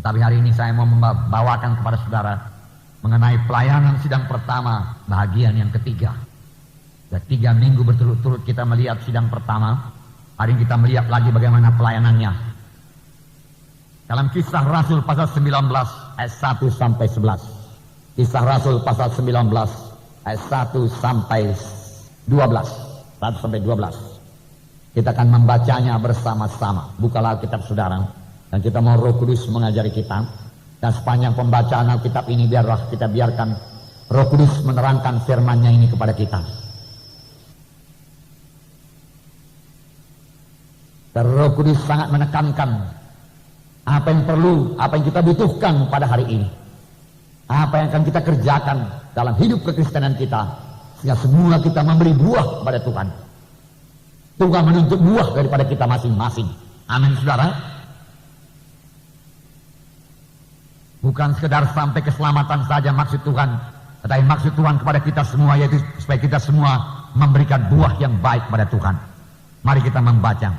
Tetapi hari ini saya mau membawakan kepada saudara mengenai pelayanan sidang pertama, bagian yang ketiga. Sudah 3 minggu berturut-turut kita melihat sidang pertama. Hari ini kita melihat lagi bagaimana pelayanannya. Dalam Kisah Rasul pasal 19 ayat 1 sampai 11. Kisah Rasul pasal 19 ayat 1 sampai 12. 1 sampai 12. Kita akan membacanya bersama-sama. Bukalah Alkitab saudara. Dan kita mau Roh Kudus mengajari kita. Dan sepanjang pembacaan Alkitab ini biarlah kita biarkan Roh Kudus menerangkan firman-Nya ini kepada kita. Dan Roh Kudus sangat menekankan apa yang perlu, apa yang kita butuhkan pada hari ini. Apa yang akan kita kerjakan dalam hidup kekristenan kita. Sehingga semua kita memberi buah kepada Tuhan. Tuhan menuntut buah daripada kita masing-masing. Amin saudara. Bukan sekedar sampai keselamatan saja maksud Tuhan. Tetapi maksud Tuhan kepada kita semua yaitu supaya kita semua memberikan buah yang baik kepada Tuhan. Mari kita membaca.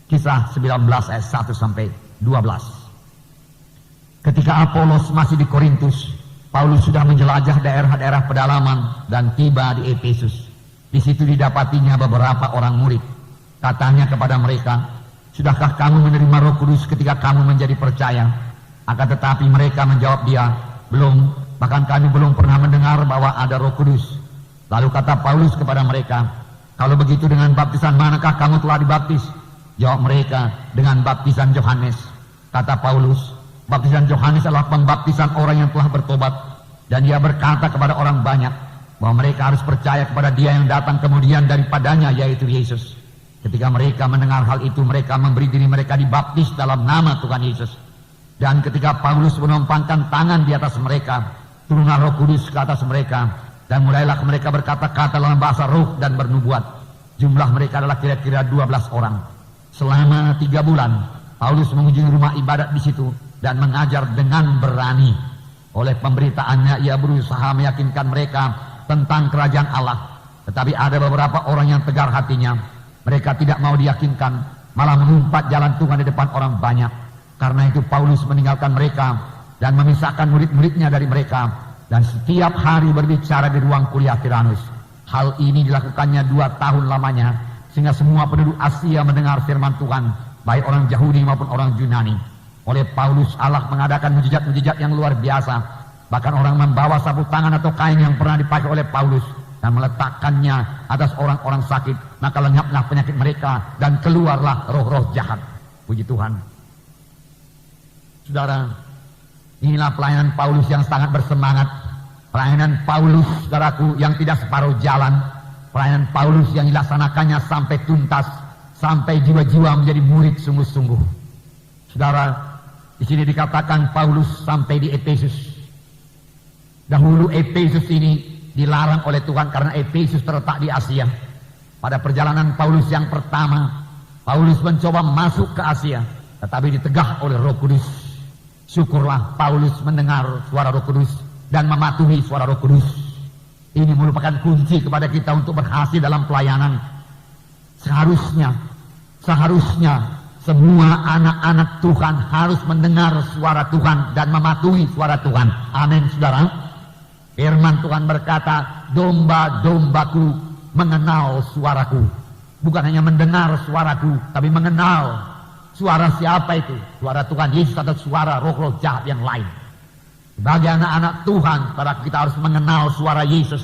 Kisah 19 ayat 1 sampai 12. Ketika Apolos masih di Korintus, Paulus sudah menjelajah daerah-daerah pedalaman dan tiba di Efesus. Di situ didapatinya beberapa orang murid. Katanya kepada mereka, "Sudahkah kamu menerima Roh Kudus ketika kamu menjadi percaya?" Akan tetapi mereka menjawab dia, "Belum, bahkan kami belum pernah mendengar bahwa ada Roh Kudus." Lalu kata Paulus kepada mereka, "Kalau begitu dengan baptisan manakah kamu telah dibaptis?" Jawab mereka, "Dengan baptisan Yohanes." Kata Paulus, "Baptisan Yohanes adalah pembaptisan orang yang telah bertobat." Dan dia berkata kepada orang banyak bahwa mereka harus percaya kepada dia yang datang kemudian daripadanya, yaitu Yesus. Ketika mereka mendengar hal itu, mereka memberi diri mereka dibaptis dalam nama Tuhan Yesus. Dan ketika Paulus menumpangkan tangan di atas mereka, turunlah Roh Kudus ke atas mereka, dan mulailah mereka berkata-kata dalam bahasa roh dan bernubuat. Jumlah mereka adalah kira-kira 12 orang. Selama 3 bulan, Paulus mengunjungi rumah ibadat di situ dan mengajar dengan berani. Oleh pemberitaannya, ia berusaha meyakinkan mereka tentang kerajaan Allah. Tetapi ada beberapa orang yang tegar hatinya. Mereka tidak mau diyakinkan, malah mengumpat jalan Tuhan di depan orang banyak. Karena itu Paulus meninggalkan mereka dan memisahkan murid-muridnya dari mereka. Dan setiap hari berbicara di ruang kuliah Tiranus. Hal ini dilakukannya 2 tahun lamanya. Sehingga semua penduduk Asia mendengar firman Tuhan, baik orang Yahudi maupun orang Yunani. Oleh Paulus Allah mengadakan mujizat-mujizat yang luar biasa. Bahkan orang membawa sapu tangan atau kain yang pernah dipakai oleh Paulus dan meletakkannya atas orang-orang sakit, maka lenyaplah penyakit mereka dan keluarlah roh-roh jahat. Puji Tuhan. Saudara, inilah pelayanan Paulus yang sangat bersemangat. Pelayanan Paulus, saudaraku, yang tidak separuh jalan. Pelayanan Paulus yang dilaksanakannya sampai tuntas, sampai jiwa-jiwa menjadi murid sungguh-sungguh. Saudara, di sini dikatakan Paulus sampai di Efesus. Dahulu Efesus ini dilarang oleh Tuhan karena Efesus terletak di Asia. Pada perjalanan Paulus yang pertama, Paulus mencoba masuk ke Asia, tetapi ditegah oleh Roh Kudus. Syukurlah Paulus mendengar suara Roh Kudus dan mematuhi suara Roh Kudus. Ini merupakan kunci kepada kita untuk berhasil dalam pelayanan. Seharusnya semua anak-anak Tuhan harus mendengar suara Tuhan dan mematuhi suara Tuhan. Amin, saudara. Firman Tuhan berkata, "Domba-dombaku mengenal suaraku." Bukan hanya mendengar suaraku, tapi mengenal. Suara siapa itu? Suara Tuhan Yesus atau suara roh-roh jahat yang lain? Bagi anak-anak Tuhan, kita harus mengenal suara Yesus.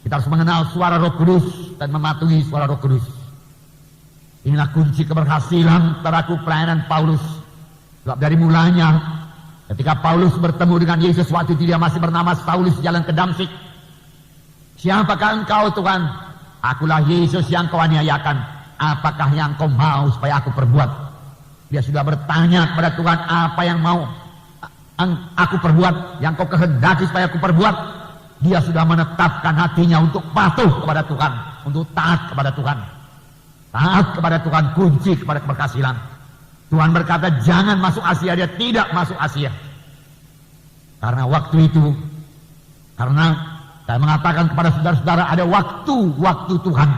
Kita harus mengenal suara Roh Kudus dan mematuhi suara Roh Kudus. Inilah kunci keberhasilan pelayanan Paulus. Sebab dari mulanya, ketika Paulus bertemu dengan Yesus waktu itu dia masih bernama Saulus jalan ke Damsyik. "Siapakah engkau Tuhan?" "Akulah Yesus yang kau aniayakan. Apakah yang kau mau supaya aku perbuat?" Dia sudah bertanya kepada Tuhan, "Apa yang mau aku perbuat, yang kau kehendaki supaya aku perbuat?" Dia sudah menetapkan hatinya untuk patuh kepada Tuhan, untuk taat kepada Tuhan. Taat kepada Tuhan kunci kepada keberhasilan. Tuhan berkata jangan masuk Asia, dia tidak masuk Asia. Karena waktu itu, karena saya mengatakan kepada saudara-saudara ada waktu Tuhan.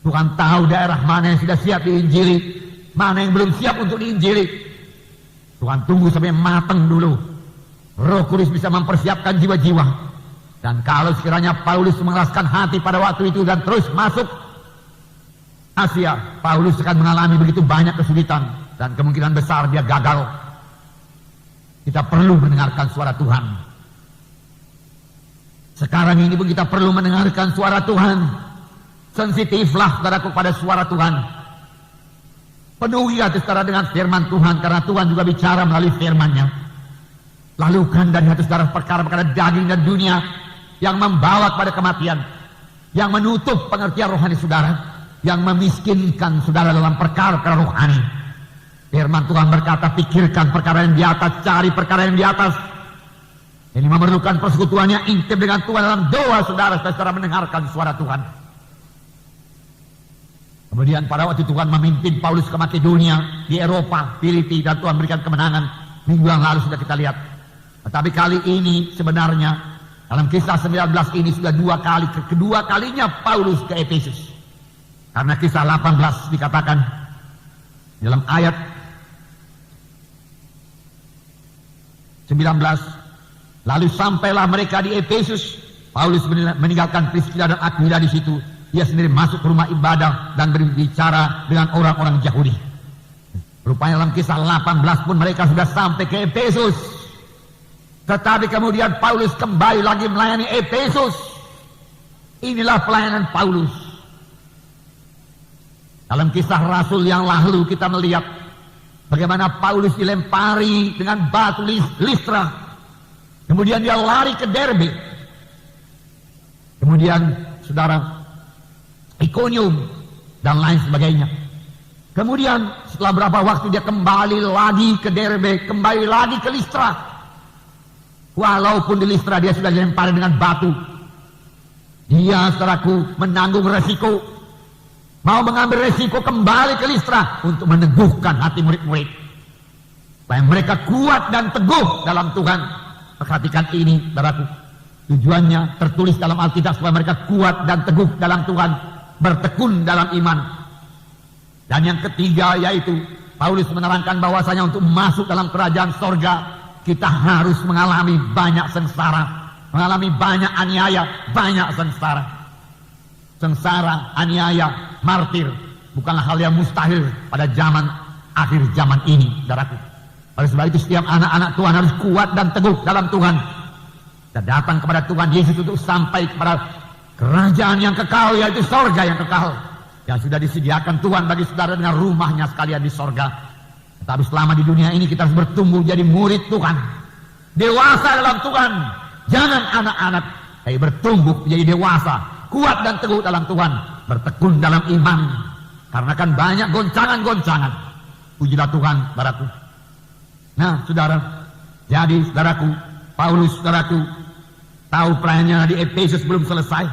Tuhan tahu daerah mana yang sudah siap diinjili, mana yang belum siap untuk diinjili. Tuhan tunggu sampai matang dulu. Roh Kudus bisa mempersiapkan jiwa-jiwa. Dan kalau sekiranya Paulus mengeraskan hati pada waktu itu dan terus masuk Asia, Paulus akan mengalami begitu banyak kesulitan dan kemungkinan besar dia gagal. Kita perlu mendengarkan suara Tuhan. Sekarang ini pun kita perlu mendengarkan suara Tuhan. Sensitiflah saudaraku pada suara Tuhan. Penuhi hati saudara dengan firman Tuhan, karena Tuhan juga bicara melalui firman-Nya. Lalukan dari hati saudara perkara-perkara daging dan dunia yang membawa kepada kematian, yang menutup pengertian rohani saudara, yang memiskinkan saudara dalam perkara-perkara rohani. Firman Tuhan berkata, pikirkan perkara yang di atas, cari perkara yang di atas. Ini memerlukan persekutuannya intim dengan Tuhan dalam doa saudara, saudara mendengarkan suara Tuhan. Kemudian pada waktu Tuhan memimpin Paulus ke Makedonia, di Eropa, Filipi, dan Tuhan berikan kemenangan. Minggu yang lalu sudah kita lihat. Tetapi kali ini sebenarnya dalam kisah 19 ini sudah dua kali, kedua kalinya Paulus ke Efesus. Karena kisah 18 dikatakan dalam ayat 19, lalu sampailah mereka di Efesus. Paulus meninggalkan Priscilla dan Aquila di situ. Dia sendiri masuk ke rumah ibadah dan berbicara dengan orang-orang Yahudi. Rupanya dalam kisah 18 pun mereka sudah sampai ke Efesus. Tetapi kemudian Paulus kembali lagi melayani Efesus. Inilah pelayanan Paulus. Dalam kisah Rasul yang lalu kita melihat bagaimana Paulus dilempari dengan batu Listra. Kemudian dia lari ke Derbe. Kemudian saudara, Ikonium dan lain sebagainya. Kemudian setelah berapa waktu dia kembali lagi ke Derbe, kembali lagi ke Listra. Walaupun di Listra dia sudah dilempari dengan batu, dia saudaraku menanggung resiko, mau mengambil resiko kembali ke Listra untuk meneguhkan hati murid-murid supaya mereka kuat dan teguh dalam Tuhan. Perhatikan ini saudaraku, tujuannya tertulis dalam Alkitab supaya mereka kuat dan teguh dalam Tuhan, bertekun dalam iman. Dan yang ketiga yaitu Paulus menerangkan bahwasanya untuk masuk dalam kerajaan sorga kita harus mengalami banyak sengsara, mengalami banyak aniaya, banyak sengsara. Sengsara, aniaya, martir bukanlah hal yang mustahil pada zaman akhir zaman ini, saudaraku. Oleh sebab itu setiap anak-anak Tuhan harus kuat dan teguh dalam Tuhan. Dan datang kepada Tuhan Yesus untuk sampai kepada kerajaan yang kekal, yaitu sorga yang kekal, yang sudah disediakan Tuhan bagi saudara dengan rumahnya sekalian di sorga. Tetapi selama di dunia ini kita harus bertumbuh jadi murid Tuhan, dewasa dalam Tuhan. Jangan anak-anak, tapi bertumbuh menjadi dewasa, kuat dan teguh dalam Tuhan, bertekun dalam iman. Karena kan banyak goncangan-goncangan. Pujilah Tuhan, saudaraku. Nah, saudara, jadi saudaraku, Paulus saudaraku tahu pelayanannya di Efesus belum selesai.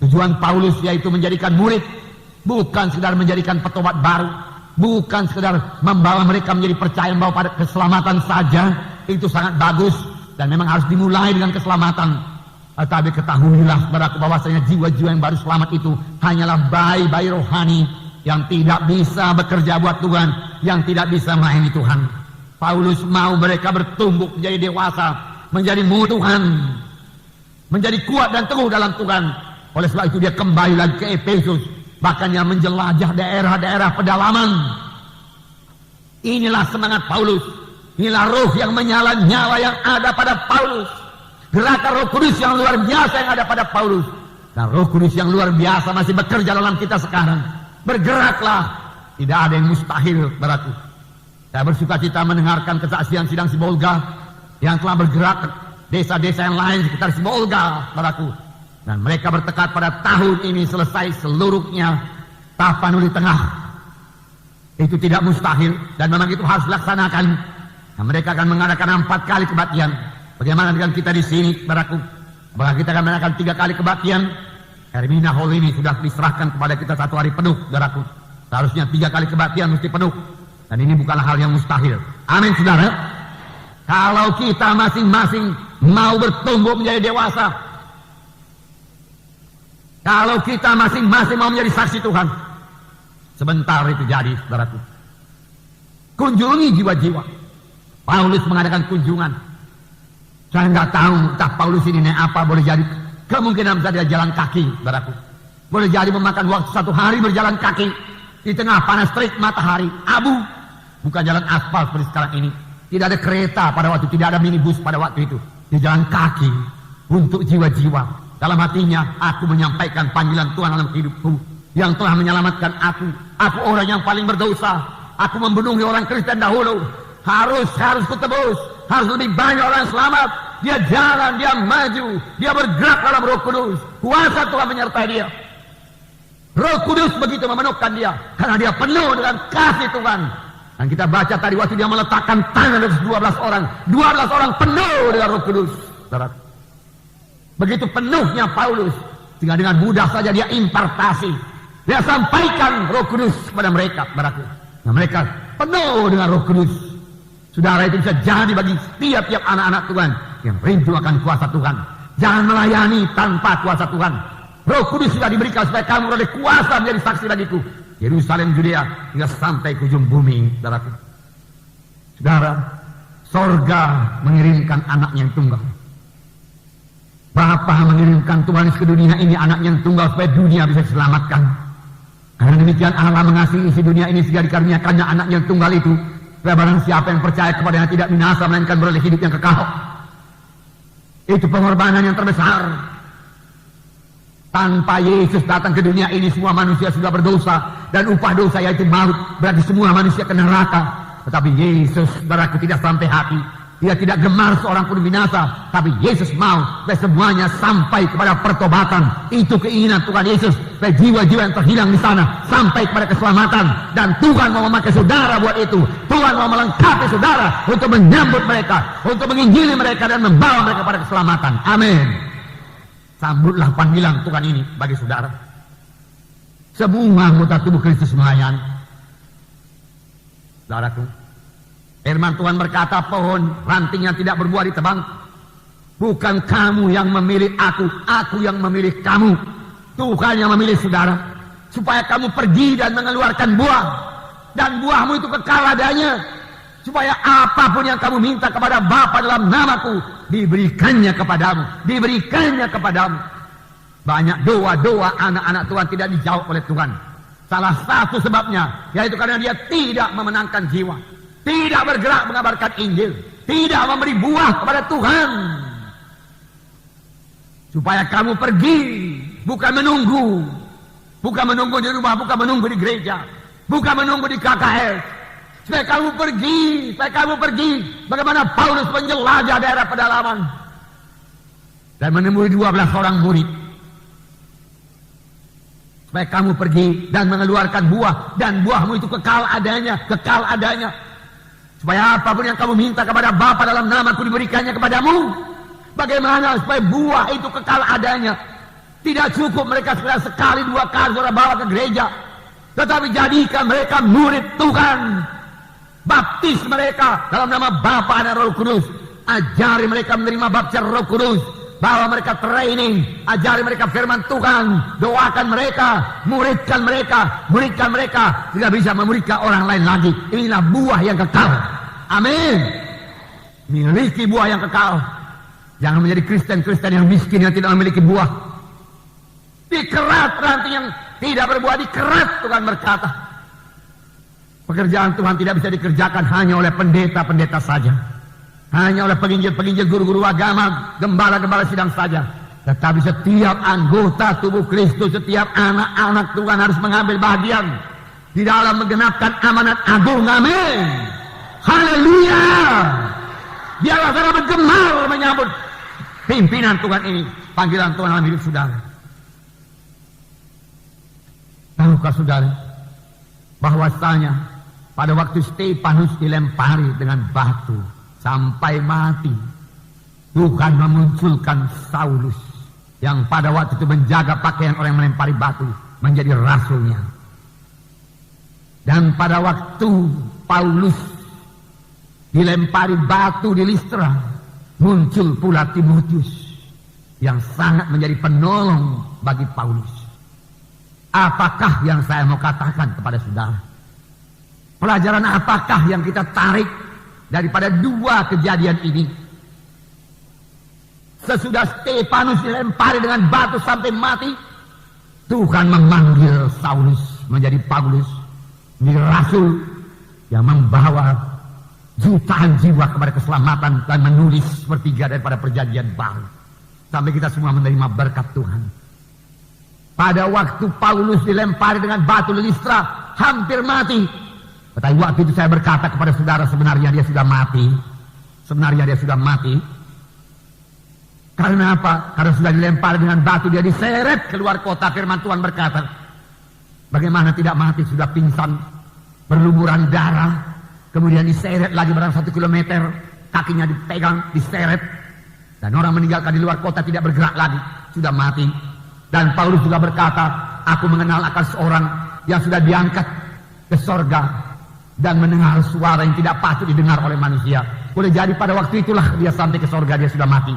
Tujuan Paulus yaitu menjadikan murid, bukan sekedar menjadikan petobat baru, bukan sekedar membawa mereka menjadi percaya membawa pada keselamatan saja. Itu sangat bagus dan memang harus dimulai dengan keselamatan. Tetapi ketahuilah saudaraku bahwasanya jiwa-jiwa yang baru selamat itu hanyalah bayi-bayi rohani yang tidak bisa bekerja buat Tuhan, yang tidak bisa melayani Tuhan. Paulus mau mereka bertumbuh menjadi dewasa, menjadi murid Tuhan, menjadi kuat dan teguh dalam Tuhan. Oleh sebab itu dia kembali lagi ke Efesus, bahkan yang menjelajah daerah-daerah pedalaman. Inilah semangat Paulus, inilah roh yang menyala-nyala yang ada pada Paulus, gerakan Roh Kudus yang luar biasa yang ada pada Paulus. Dan Roh Kudus yang luar biasa masih bekerja dalam kita sekarang. Bergeraklah, tidak ada yang mustahil, saudaraku. Saya bersuka cita mendengarkan kesaksian sidang Sibolga yang telah bergerak ke desa-desa yang lain sekitar Sibolga, saudaraku. Dan mereka bertekad pada tahun ini selesai seluruhnya Tapanuli Tengah. Itu tidak mustahil dan memang itu harus dilaksanakan. Nah, mereka akan mengadakan 4 kali kebaktian. Bagaimana dengan kita di sini, saudaraku? Apakah kita akan mengadakan 3 kali kebaktian? Hermina Hall ini sudah diserahkan kepada kita 1 hari penuh, saudaraku. Seharusnya 3 kali kebaktian mesti penuh. Dan ini bukanlah hal yang mustahil. Amin, saudara. Kalau kita masing-masing mau bertumbuh menjadi dewasa, kalau kita masing-masing mau menjadi saksi Tuhan, sebentar itu jadi, saudaraku. Kunjungi jiwa-jiwa. Paulus mengadakan kunjungan. Saya nggak tahu entah Paulus ini naik apa, boleh jadi kemungkinan bisa dia jalan kaki, saudaraku. Boleh jadi memakan waktu 1 hari berjalan kaki di tengah panas terik matahari, abu. Bukan jalan aspal seperti sekarang ini. Tidak ada kereta pada waktu, tidak ada minibus pada waktu itu. Dia jalan kaki untuk jiwa-jiwa. Dalam hatinya, aku menyampaikan panggilan Tuhan dalam hidupku yang telah menyelamatkan aku. Aku orang yang paling berdosa. Aku membunuh orang Kristen dahulu. Harus kutebus. Harus lebih banyak orang selamat. Dia jalan, dia maju, dia bergerak dalam Roh Kudus. Kuasa Tuhan menyertai dia. Roh Kudus begitu memenuhkan dia karena dia penuh dengan kasih Tuhan. Dan kita baca tadi waktu dia meletakkan tangan atas 12 orang. 12 orang penuh dengan Roh Kudus. Begitu penuhnya Paulus, sehingga dengan mudah saja dia impartasi. Dia sampaikan Roh Kudus kepada mereka, saudaraku. Nah, mereka penuh dengan Roh Kudus. Saudara, itu bisa jadi bagi tiap-tiap anak-anak Tuhan yang rindu akan kuasa Tuhan. Jangan melayani tanpa kuasa Tuhan. Roh Kudus sudah diberikan supaya kamu oleh kuasa menjadi saksi bagiku. Yerusalem, Judea, hingga sampai ke ujung bumi, saudaraku. Saudara, sorga mengirimkan anaknya yang tunggal. Bapa mengirimkan Tuhan ke dunia ini anaknya yang tunggal supaya dunia bisa diselamatkan. Karena demikian Allah mengasihi isi dunia ini sehingga dikaruniakannya anaknya yang tunggal itu. Supaya barang siapa yang percaya kepadanya tidak binasa melainkan beroleh hidup yang kekal. Itu pengorbanan yang terbesar. Tanpa Yesus datang ke dunia ini semua manusia sudah berdosa. Dan upah dosa yaitu maut. Berarti semua manusia ke neraka. Tetapi Yesus, saudaraku, tidak sampai hati. Dia tidak gemar seorang pun binasa. Tapi Yesus mau supaya semuanya sampai kepada pertobatan. Itu keinginan Tuhan Yesus. Supaya jiwa-jiwa yang terhilang di sana sampai kepada keselamatan. Dan Tuhan mau memakai saudara buat itu. Tuhan mau melengkapi saudara untuk menyambut mereka, untuk menginjili mereka dan membawa mereka pada keselamatan. Amin. Sambutlah panggilan Tuhan ini bagi saudara. Semua anggota tubuh Kristus melayani. Saudaraku, firman Tuhan berkata, pohon ranting yang tidak berbuah ditebang. Bukan kamu yang memilih aku yang memilih kamu. Tuhan yang memilih saudara. Supaya kamu pergi dan mengeluarkan buah. Dan buahmu itu kekal adanya. Supaya apapun yang kamu minta kepada Bapa dalam namaku, diberikannya kepadamu. Diberikannya kepadamu. Banyak doa-doa anak-anak Tuhan tidak dijawab oleh Tuhan. Salah satu sebabnya, yaitu karena dia tidak memenangkan jiwa. Tidak bergerak mengabarkan Injil. Tidak memberi buah kepada Tuhan. Supaya kamu pergi. Bukan menunggu. Bukan menunggu di rumah. Bukan menunggu di gereja. Bukan menunggu di KKS. Supaya kamu pergi. Supaya kamu pergi. Bagaimana Paulus menjelajah daerah pedalaman. Dan menemui 12 orang murid. Supaya kamu pergi dan mengeluarkan buah. Dan buahmu itu kekal adanya. Kekal adanya. Supaya apapun yang kamu minta kepada Bapa dalam namaku diberikannya kepadamu. Bagaimana supaya buah itu kekal adanya. Tidak cukup mereka sekali 2 kali saudara bawa ke gereja. Tetapi jadikan mereka murid Tuhan. Baptis mereka dalam nama Bapa dan Roh Kudus. Ajari mereka menerima baptisan Roh Kudus. Bawa mereka training. Ajari mereka firman Tuhan. Doakan mereka. Muridkan mereka. Tidak bisa memuridkan orang lain lagi. Inilah buah yang kekal. Amin. Miliki buah yang kekal. Jangan menjadi Kristen-Kristen yang miskin yang tidak memiliki buah. Dikerat ranting yang tidak berbuah. Dikerat, Tuhan berkata. Pekerjaan Tuhan tidak bisa dikerjakan hanya oleh pendeta-pendeta saja. Hanya oleh penginjil-penginjil, guru-guru agama, gembala-gembala sidang saja. Tetapi setiap anggota tubuh Kristus, setiap anak-anak Tuhan harus mengambil bagian di dalam menggenapkan amanat agung. Amin. Haleluya. Biarlah saudara bergemar menyambut pimpinan Tuhan ini, panggilan Tuhan dalam hidup saudara. Tahukah saudara bahwasanya pada waktu Stefanus dilempari dengan batu sampai mati, Tuhan memunculkan Saulus yang pada waktu itu menjaga pakaian orang yang melempari batu menjadi rasulnya. Dan pada waktu Paulus dilempari batu di Listra, muncul pula Timotius yang sangat menjadi penolong bagi Paulus. Apakah yang saya mau katakan kepada saudara? Pelajaran apakah yang kita tarik daripada dua kejadian ini. Sesudah Stefanus dilempari dengan batu sampai mati, Tuhan memanggil Saulus menjadi Paulus, menjadi rasul yang membawa jutaan jiwa kepada keselamatan dan menulis sepertiga daripada perjanjian baru. Sampai kita semua menerima berkat Tuhan. Pada waktu Paulus dilempari dengan batu Listra, hampir mati. Tetapi waktu itu saya berkata kepada saudara, sebenarnya dia sudah mati. Sebenarnya dia sudah mati. Karena apa? Karena sudah dilempari dengan batu, dia diseret keluar kota. Firman Tuhan berkata, bagaimana tidak mati, sudah pingsan, berlumuran darah, kemudian diseret lagi barang 1 kilometer, kakinya dipegang, diseret, dan orang meninggalkan di luar kota, tidak bergerak lagi, sudah mati. Dan Paulus juga berkata, aku mengenal akan seorang yang sudah diangkat ke sorga dan mendengar suara yang tidak patut didengar oleh manusia. Boleh jadi pada waktu itulah dia sampai ke sorga, dia sudah mati.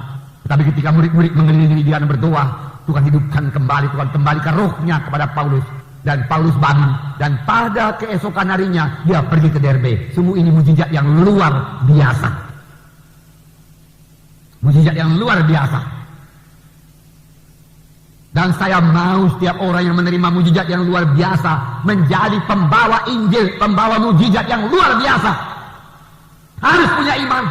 Tetapi ketika murid-murid mengelilingi dia dan berdoa, Tuhan hidupkan kembali, Tuhan kembalikan rohnya kepada Paulus. Dan Paulus bangun, dan pada keesokan harinya dia pergi ke Derbe. Sungguh ini mujizat yang luar biasa. Mujizat yang luar biasa. Dan saya mau setiap orang yang menerima mujizat yang luar biasa menjadi pembawa Injil, pembawa mujizat yang luar biasa. Harus punya iman.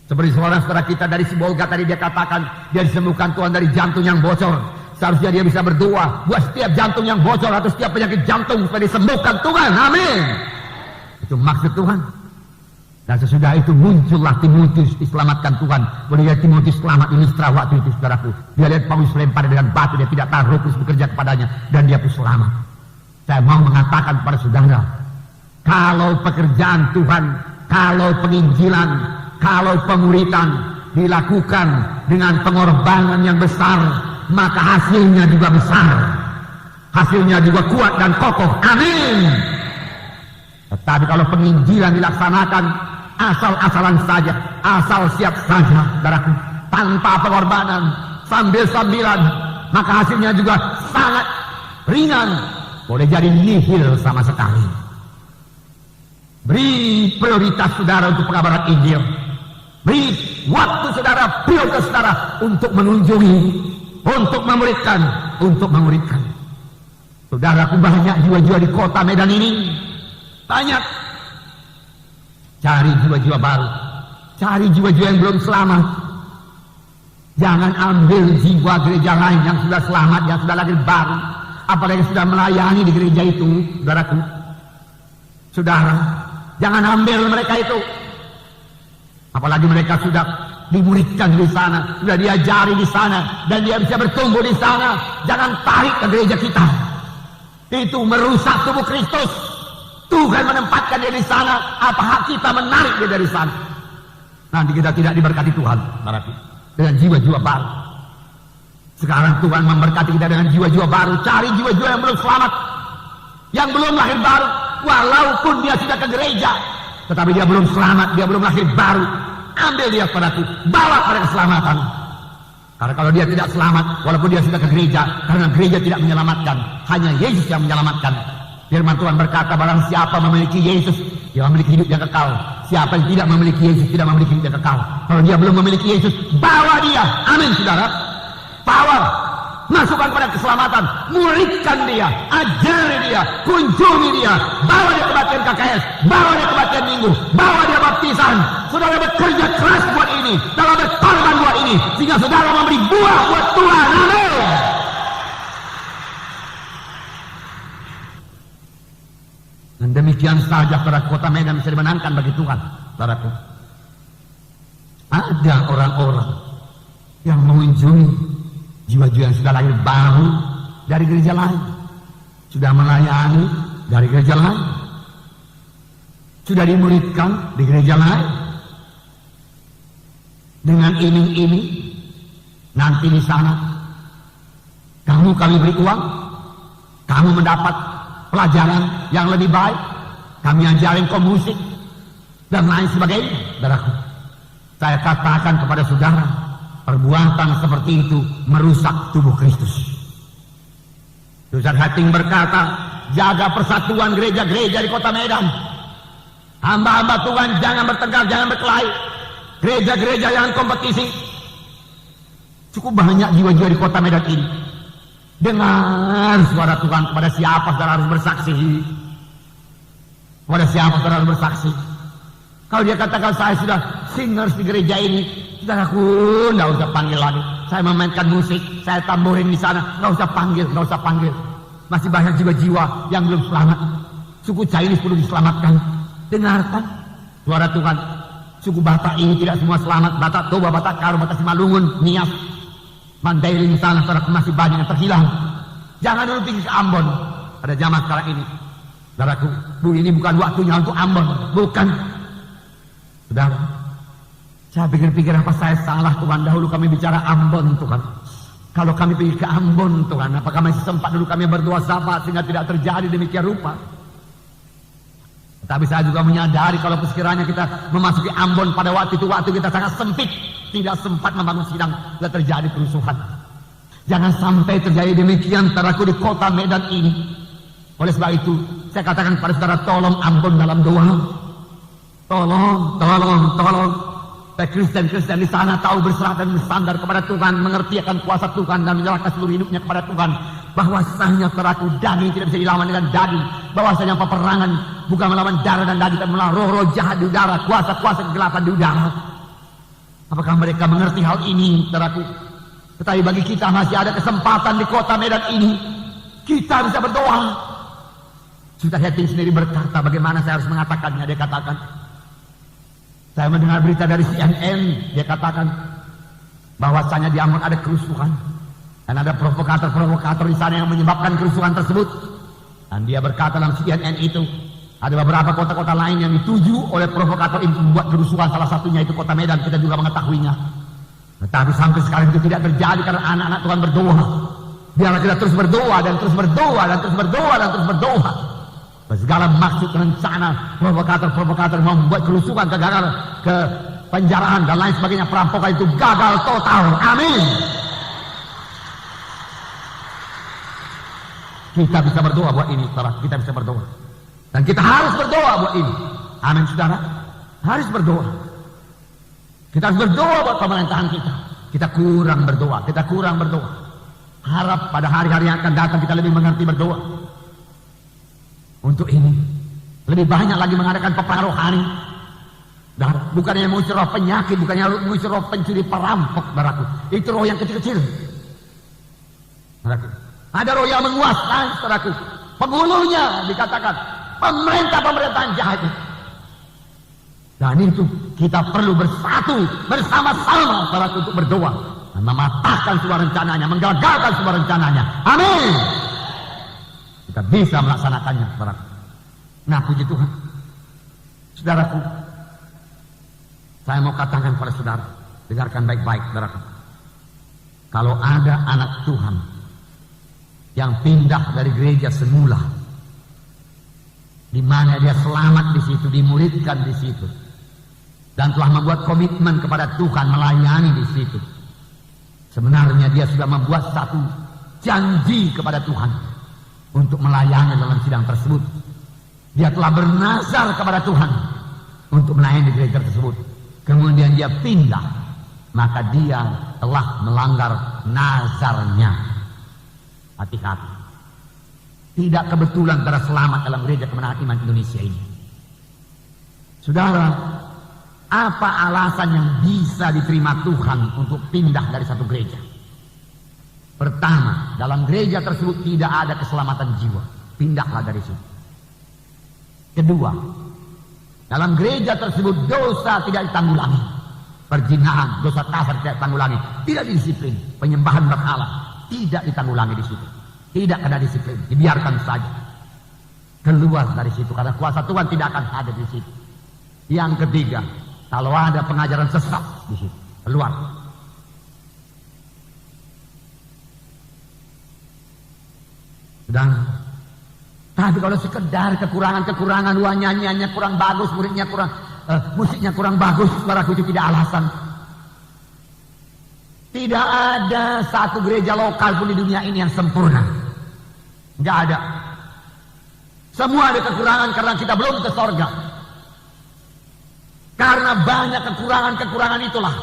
Seperti saudara-saudara kita dari Sibolga tadi, dia katakan dia disembuhkan Tuhan dari jantung yang bocor. Seharusnya dia bisa berdoa buat setiap jantung yang bocor atau setiap penyakit jantung supaya disembuhkan Tuhan. Amin. Itu maksud Tuhan. Dan sesudah itu muncullah Timotius, diselamatkan Tuhan. Boleh lihat Timotius selamat di Listra waktu itu, saudaraku. Dia lihat Paulus lempar dengan batu, dia tidak tahu Roh Kudus bekerja kepadanya, dan dia pun selamat. Saya mau mengatakan kepada saudara, kalau pekerjaan Tuhan, kalau penginjilan, kalau pemuritan dilakukan dengan pengorbanan yang besar, maka hasilnya juga besar. Hasilnya juga kuat dan kokoh. Amin. Tetapi kalau penginjilan dilaksanakan asal-asalan saja, asal siap saja, saudaraku, tanpa pengorbanan, sambil-sambilan, maka hasilnya juga sangat ringan, boleh jadi nihil sama sekali. Beri prioritas saudara untuk pengabaran Injil. Beri waktu saudara, prioritas saudara untuk menunjungi, untuk memuridkan, untuk memuridkan. Saudaraku, banyak jiwa-jiwa di kota Medan ini, banyak. Cari jiwa-jiwa baru, cari jiwa-jiwa yang belum selamat. Jangan ambil jiwa gereja lain yang sudah selamat, yang sudah lahir baru, apalagi sudah melayani di gereja itu, saudaraku. Saudara, jangan ambil mereka itu. Apalagi mereka sudah dimuridkan di sana, sudah diajari di sana, dan dia bisa bertumbuh di sana. Jangan tarik ke gereja kita. Itu merusak tubuh Kristus. Tuhan menempatkan dia di sana, apa hak kita menarik dia dari sana? Nanti kita tidak diberkati Tuhan, saudaraku, dengan jiwa-jiwa baru. Sekarang Tuhan memberkati kita dengan jiwa-jiwa baru. Cari jiwa-jiwa yang belum selamat, yang belum lahir baru, walaupun dia sudah ke gereja, tetapi dia belum selamat, dia belum lahir baru. Ambil dia, saudaraku, bawa pada keselamatan. Karena kalau dia tidak selamat, walaupun dia sudah ke gereja, karena gereja tidak menyelamatkan, hanya Yesus yang menyelamatkan. Firman Tuhan berkata, barang siapa memiliki Yesus, dia memiliki hidup yang kekal. Siapa yang tidak memiliki Yesus, tidak memiliki hidup yang kekal. Kalau dia belum memiliki Yesus, bawa dia. Amin, saudara. Bawa. Masukkan pada keselamatan. Muridkan dia. Ajari dia. Kunjungi dia. Bawa dia kebaktian KKS. Bawa dia kebaktian minggu. Bawa dia baptisan. Saudara bekerja keras buat ini. Saudara berkorban buat ini. Sehingga saudara memberi buah buat Tuhan. Amin. Dan demikian saja saudara, kota Medan bisa dimenangkan bagi Tuhan, saudaraku. Ada orang-orang yang mengunjungi jiwa-jiwa yang sudah lahir baru dari gereja lain, sudah melayani dari gereja lain, sudah dimuridkan di gereja lain, dengan iming-iming. Nanti di sana kami beri uang, kamu mendapat pelajaran yang lebih baik, kami ajarin kau musik dan lain sebagainya. Saudaraku, saya katakan kepada saudara, perbuatan seperti itu merusak tubuh Kristus. Richard Hating berkata, jaga persatuan gereja-gereja di kota Medan. Hamba-hamba Tuhan jangan bertengkar, jangan berkelahi. Gereja-gereja jangan kompetisi. Cukup banyak jiwa-jiwa di kota Medan ini. Dengar suara Tuhan. Kepada siapa saudara harus bersaksi? Kepada siapa saudara harus bersaksi? Kalau dia katakan saya sudah singers di gereja ini, saudaraku, nggak usah panggil lagi. Saya memainkan musik, saya tamborin di sana, nggak usah panggil, nggak usah panggil. Masih banyak jiwa-jiwa yang belum selamat. Suku Chinese perlu diselamatkan. Dengarkan suara Tuhan. Suku Batak ini tidak semua selamat. Batak Toba, Batak Karo, Batak Simalungun, Nias, Mandailing sana, saudaraku, masih banyak yang terhilang. Jangan dulu pergi ke Ambon pada zaman sekarang ini. Saudaraku, ini bukan waktunya untuk Ambon, bukan. Saudara, saya pikir-pikir apa saya salah Tuhan. Dahulu kami bicara Ambon Tuhan. Kalau kami pergi ke Ambon Tuhan, apakah masih sempat dulu kami berdoa sabar sehingga tidak terjadi demikian rupa? Tapi saya juga menyadari kalau sekiranya kita memasuki Ambon pada waktu itu, waktu kita sangat sempit, tidak sempat membangun sidang, tidak terjadi kerusuhan. Jangan sampai terjadi demikian saudaraku di kota Medan ini. Oleh sebab itu, saya katakan kepada saudara, tolong Ambon dalam doa. Tolong. Kristen-Kristen di sana tahu berserah dan bersandar kepada Tuhan, mengerti akan kuasa Tuhan dan menyerahkan seluruh hidupnya kepada Tuhan. Bahwasanya saudaraku, daging tidak bisa dilawan dengan daging. Bahwasanya peperangan bukan melawan darah dan daging, tapi melawan roh-roh jahat di udara, kuasa-kuasa kegelapan di udara. Apakah mereka mengerti hal ini, saudaraku? Tetapi bagi kita masih ada kesempatan di kota Medan ini. Kita bisa berdoa. Sudah Hatim sendiri berkata, bagaimana saya harus mengatakannya? Dia katakan, saya mendengar berita dari CNN, dia katakan bahwasanya di Ambon ada kerusuhan dan ada provokator-provokator di sana yang menyebabkan kerusuhan tersebut. Dan dia berkata dalam CNN itu ada beberapa kota-kota lain yang dituju oleh provokator itu membuat kerusuhan, salah satunya itu kota Medan, kita juga mengetahuinya. Tetapi sampai sekarang itu tidak terjadi karena anak-anak Tuhan berdoa. Biarlah kita terus berdoa dan terus berdoa dan terus berdoa dan terus berdoa. Segala maksud rencana provokator-provokator membuat kerusuhan, kegagalan, ke penjaraan dan lain sebagainya, perampokan itu gagal total. Amin. Kita bisa berdoa buat ini, saudara. Kita bisa berdoa. Dan kita harus berdoa buat ini. Amin, saudara. Harus berdoa. Kita harus berdoa buat pemerintahan kita. Kita kurang berdoa. Harap pada hari-hari yang akan datang kita lebih mengerti berdoa. Untuk ini lebih banyak lagi mengadakan peperangan rohani. Dan bukannya mengusir roh penyakit, bukannya mengusir roh pencuri perampok, saudaraku. Itu roh yang kecil-kecil. Saudaraku, ada roh yang menguasai, saudaraku. Penghulunya dikatakan pemerintahan jahat. Dan itu kita perlu bersatu bersama-sama, saudaraku, untuk berdoa dan mematahkan semua rencananya, menggagalkan semua rencananya. Amin. Kita bisa melaksanakannya, saudaraku. Nah, puji Tuhan. Saudaraku, saya mau katakan pada saudara, dengarkan baik-baik, saudaraku. Kalau ada anak Tuhan yang pindah dari gereja semula, di mana dia selamat di situ, dimuridkan di situ, dan telah membuat komitmen kepada Tuhan, melayani di situ, sebenarnya dia sudah membuat satu janji kepada Tuhan untuk melayani dalam sidang tersebut. Dia telah bernazar kepada Tuhan untuk melayani di gereja tersebut. Kemudian dia pindah, maka dia telah melanggar nazarnya. Hati-hati. Tidak kebetulan saudara selamat dalam gereja kemenangan iman Indonesia ini. Saudara, apa alasan yang bisa diterima Tuhan untuk pindah dari satu gereja? Pertama, dalam gereja tersebut tidak ada keselamatan jiwa. Pindahlah dari situ. Kedua, dalam gereja tersebut dosa tidak ditanggulangi. Perzinahan, dosa kasar tidak ditanggulangi. Tidak didisiplin. Penyembahan berhala tidak ditanggulangi di situ. Tidak ada disiplin. Dibiarkan saja. Keluar dari situ. Karena kuasa Tuhan tidak akan ada di situ. Yang ketiga, kalau ada pengajaran sesat di situ, keluar. Dan tapi kalau sekedar kekurangan wah nyanyiannya kurang bagus, muridnya kurang, musiknya kurang bagus, saudaraku, itu tidak alasan. Tidak ada satu gereja lokal pun di dunia ini yang sempurna. Tidak ada. Semua ada kekurangan karena kita belum ke sorga. Karena banyak kekurangan-kekurangan itulah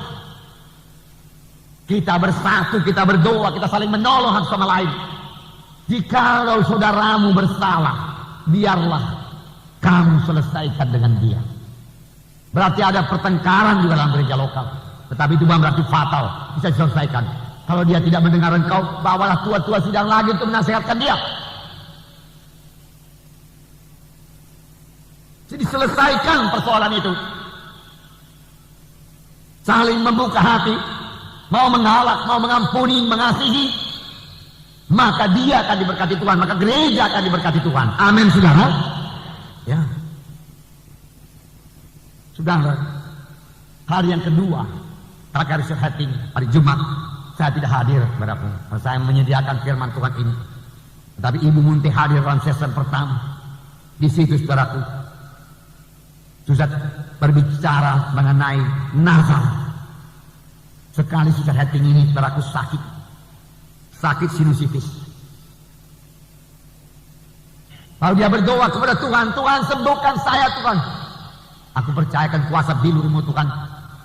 kita bersatu, kita berdoa, kita saling menolong satu sama lain. Jikalau saudaramu bersalah, biarlah kamu selesaikan dengan dia. Berarti ada pertengkaran di dalam gereja lokal, tetapi itu bukan berarti fatal, bisa diselesaikan. Kalau dia tidak mendengar engkau, bawalah tua-tua sidang lagi untuk menasihatkan dia. Jadi selesaikan persoalan itu. Saling membuka hati, mau mengalah, mau mengampuni, mengasihi, maka dia akan diberkati Tuhan, maka gereja akan diberkati Tuhan. Amin, saudara. Ya, saudara, hari yang kedua terakhir setting hari Jumat, saya tidak hadir, saudaraku. Saya menyediakan firman Tuhan ini, tetapi Ibu Munti hadir dalam sesi pertama. Di situ, saudaraku, Sudah berbicara mengenai nazar. Sekali sudah setting ini, saudaraku, sakit sinusitis. Lalu dia berdoa kepada Tuhan, Tuhan sembuhkan saya Tuhan. Aku percayakan kuasa di luarmu Tuhan.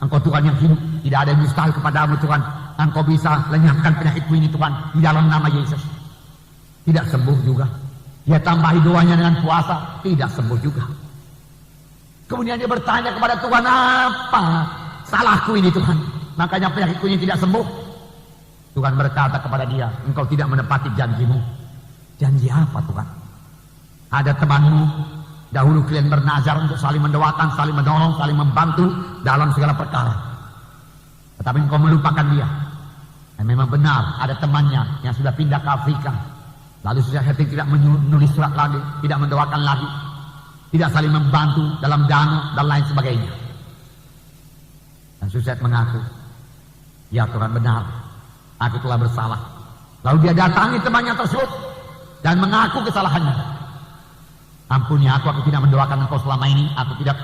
Engkau Tuhan yang hidup, tidak ada yang mustahil kepadamu Tuhan. Engkau bisa lenyapkan penyakitku ini Tuhan, di dalam nama Yesus. Tidak sembuh juga. Dia tambahi doanya dengan puasa, tidak sembuh juga. Kemudian dia bertanya kepada Tuhan, apa salahku ini Tuhan? Makanya penyakitku ini tidak sembuh. Tuhan berkata kepada dia, engkau tidak menepati janjimu. Janji apa Tuhan? Ada temanmu, dahulu kalian bernazar untuk saling mendoakan, saling menolong, saling membantu dalam segala perkara. Tetapi engkau melupakan dia. Dan memang benar, ada temannya yang sudah pindah ke Afrika. Lalu sudah tidak menulis surat lagi, tidak mendoakan lagi, tidak saling membantu dalam dana dan lain sebagainya. Dan Suset mengaku, ya Tuhan benar, aku telah bersalah. Lalu dia datangi temannya tersebut dan mengaku kesalahannya. Ampuni aku tidak mendoakan engkau selama ini, aku tidak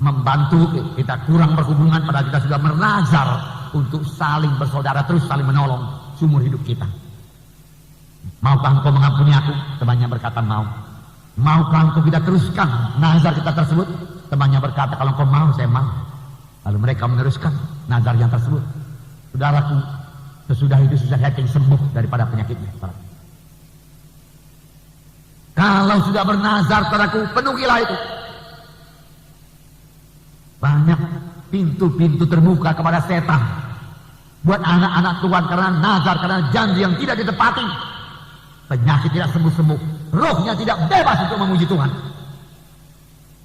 membantu, kita kurang berhubungan, padahal kita sudah bernazar untuk saling bersaudara, terus saling menolong seumur hidup kita. Maukah engkau mengampuni aku? Temannya berkata mau. Maukah engkau kita teruskan nazar kita tersebut? Temannya berkata, kalau engkau mau, saya mau. Lalu mereka meneruskan nazar yang tersebut. Saudaraku, sesudah itu sudah yakin sembuh daripada penyakitnya. Kalau sudah bernazar, saudaraku, penuhilah itu. Banyak pintu-pintu terbuka kepada setan buat anak-anak Tuhan karena nazar, karena janji yang tidak ditepati. Penyakit tidak sembuh-sembuh, rohnya tidak bebas untuk memuji Tuhan.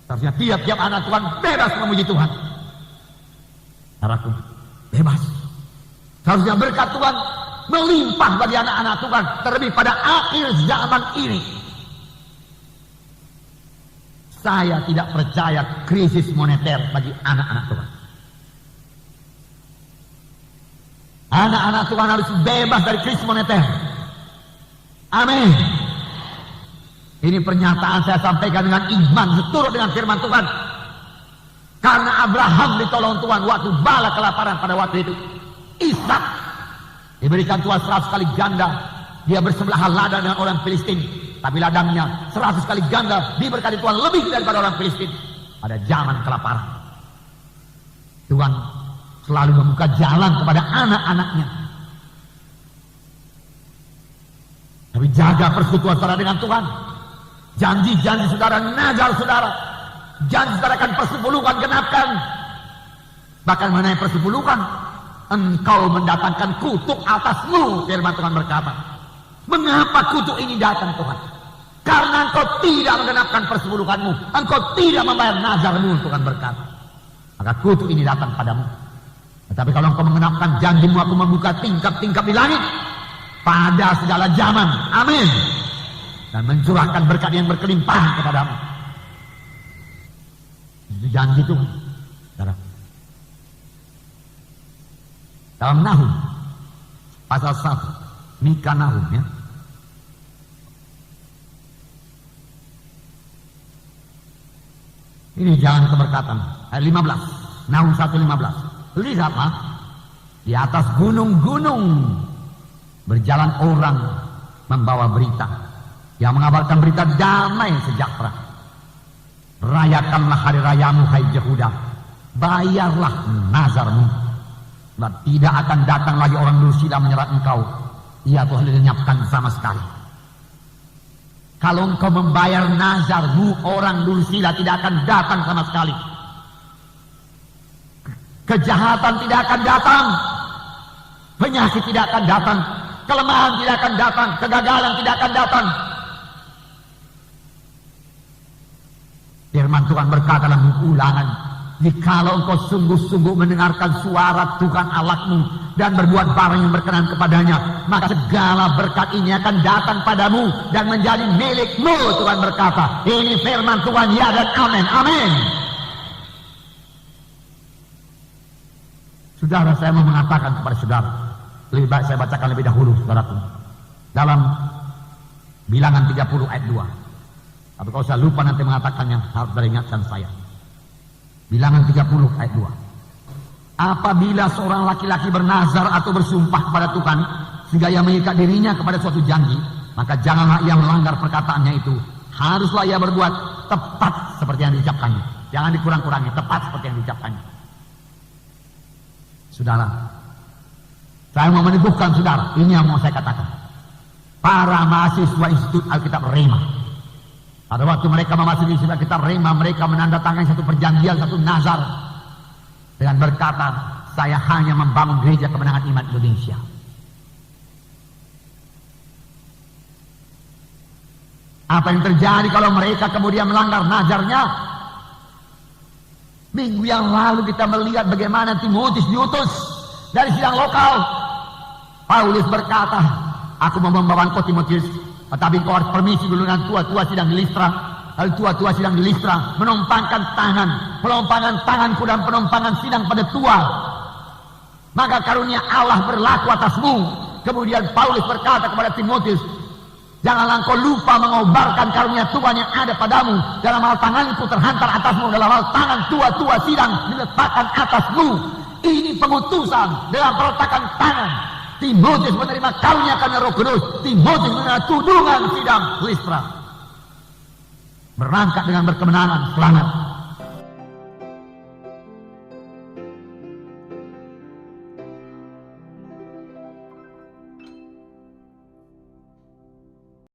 Seharusnya tiap-tiap anak Tuhan bebas memuji Tuhan. Saudaraku, bebas. Seharusnya berkat Tuhan melimpah bagi anak-anak Tuhan, terlebih pada akhir zaman ini. Saya tidak percaya krisis moneter bagi anak-anak Tuhan. Anak-anak Tuhan harus bebas dari krisis moneter. Amin. Ini pernyataan saya sampaikan dengan iman, seturut dengan firman Tuhan. Karena Abraham ditolong Tuhan waktu bala kelaparan pada waktu itu. Ishak diberikan Tuhan 100 kali ganda. Dia bersebelahan ladang dengan orang Filistin, tapi ladangnya 100 kali ganda diberkati Tuhan lebih daripada orang Filistin pada zaman kelaparan. Tuhan selalu membuka jalan kepada anak-anaknya. Tapi jaga persekutuan saudara dengan Tuhan. Janji-janji saudara, nazar saudara, janji saudara akan persepuluhan genapkan. Bahkan mengenai persepuluhan, engkau mendatangkan kutuk atasmu, firman Tuhan berkata. Mengapa kutuk ini datang Tuhan? Karena engkau tidak menggenapkan persepuluhanmu, engkau tidak membayar nazarmu, Tuhan berkata. Maka kutuk ini datang padamu. Tetapi kalau engkau mengenapkan janjimu, aku membuka tingkap-tingkap di langit pada segala zaman, amin, dan mencurahkan berkat yang berkelimpahan kepadamu. Itu janji Tuhan, saudara. Dalam Nahum pasal 1, Mika Nahum ya. Ini jalan keberkatan ayat 15, Nahum 1:15. Lihatlah, di atas gunung-gunung berjalan orang membawa berita yang mengabarkan berita damai sejahtera. Rayakanlah hari rayamu, hai Yehuda, bayarlah nazarmu, dan tidak akan datang lagi orang dursila menyerang engkau. Ia telah dilenyapkan sama sekali. Kalau engkau membayar nazarmu, orang dursila tidak akan datang sama sekali. Kejahatan tidak akan datang, penyakit tidak akan datang, kelemahan tidak akan datang, kegagalan tidak akan datang. Firman Tuhan berkata dalam buku Ulangan, jikalau engkau sungguh-sungguh mendengarkan suara Tuhan Allahmu dan berbuat barang yang berkenan kepadanya, maka segala berkat ini akan datang padamu dan menjadi milikmu. Tuhan berkata, ini firman Tuhan, ya dan amin. Amin. Saudara, saya mau mengatakan kepada saudara, lebih baik saya bacakan lebih dahulu, saudaraku, dalam Bilangan 30 ayat 2. Tapi kalau saya lupa nanti mengatakannya, harus teringatkan saya. Bilangan 30 ayat 2. Apabila seorang laki-laki bernazar atau bersumpah kepada Tuhan sehingga ia mengikat dirinya kepada suatu janji, maka janganlah ia melanggar perkataannya itu. Haruslah ia berbuat tepat seperti yang diucapkannya. Jangan dikurang-kurangi, tepat seperti yang diucapkannya. Saudara, saya mau meneguhkan saudara, ini yang mau saya katakan. Para mahasiswa Institut Alkitab Rema, pada waktu mereka memasuki Institut Alkitab Rema, mereka menandatangani satu perjanjian, satu nazar, dengan berkata, saya hanya membangun gereja kemenangan iman Indonesia. Apa yang terjadi kalau mereka kemudian melanggar nazarnya? Minggu yang lalu kita melihat bagaimana Timotius diutus dari sidang lokal. Paulus berkata, aku mau membawa engkau Timotius, tetapi engkau harus permisi dulu dengan tua-tua sidang di Listra. Lalu tua-tua sidang di Listra menumpangkan tangan, pelompangan tanganku dan penumpangan sidang pada tua. Maka karunia Allah berlaku atasmu. Kemudian Paulus berkata kepada Timotius, janganlah engkau lupa mengobarkan karunia Tuhan yang ada padamu. Dalam hal tanganku terhantar atasmu, dalam hal tangan tua-tua sidang diletakkan atasmu. Ini pengutusan dalam peletakan tangan. Timotius menerima karunia karena Roh Kudus. Timotius menerima tudungan sidang Listra. Berangkat dengan berkemenangan, selamat.